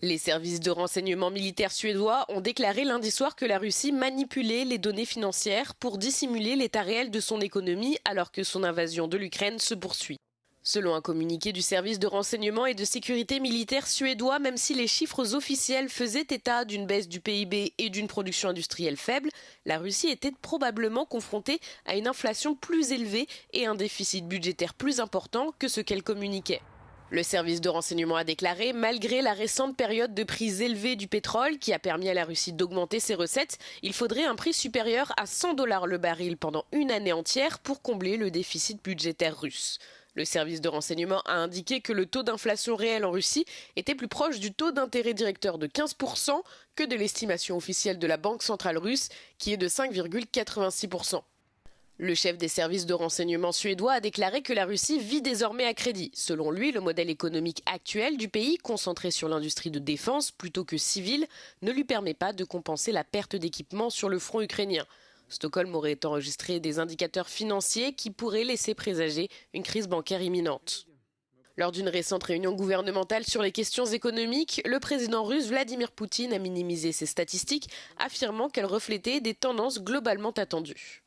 Les services de renseignement militaires suédois ont déclaré lundi soir que la Russie manipulait les données financières pour dissimuler l'état réel de son économie alors que son invasion de l'Ukraine se poursuit. Selon un communiqué du service de renseignement et de sécurité militaire suédois, même si les chiffres officiels faisaient état d'une baisse du PIB et d'une production industrielle faible, la Russie était probablement confrontée à une inflation plus élevée et un déficit budgétaire plus important que ce qu'elle communiquait. Le service de renseignement a déclaré, malgré la récente période de prix élevés du pétrole qui a permis à la Russie d'augmenter ses recettes, il faudrait un prix supérieur à 100 $ le baril pendant une année entière pour combler le déficit budgétaire russe. Le service de renseignement a indiqué que le taux d'inflation réel en Russie était plus proche du taux d'intérêt directeur de 15% que de l'estimation officielle de la Banque centrale russe qui est de 5,86%. Le chef des services de renseignement suédois a déclaré que la Russie vit désormais à crédit. Selon lui, le modèle économique actuel du pays, concentré sur l'industrie de défense plutôt que civile, ne lui permet pas de compenser la perte d'équipement sur le front ukrainien. Stockholm aurait enregistré des indicateurs financiers qui pourraient laisser présager une crise bancaire imminente. Lors d'une récente réunion gouvernementale sur les questions économiques, le président russe Vladimir Poutine a minimisé ces statistiques, affirmant qu'elles reflétaient des tendances globalement attendues.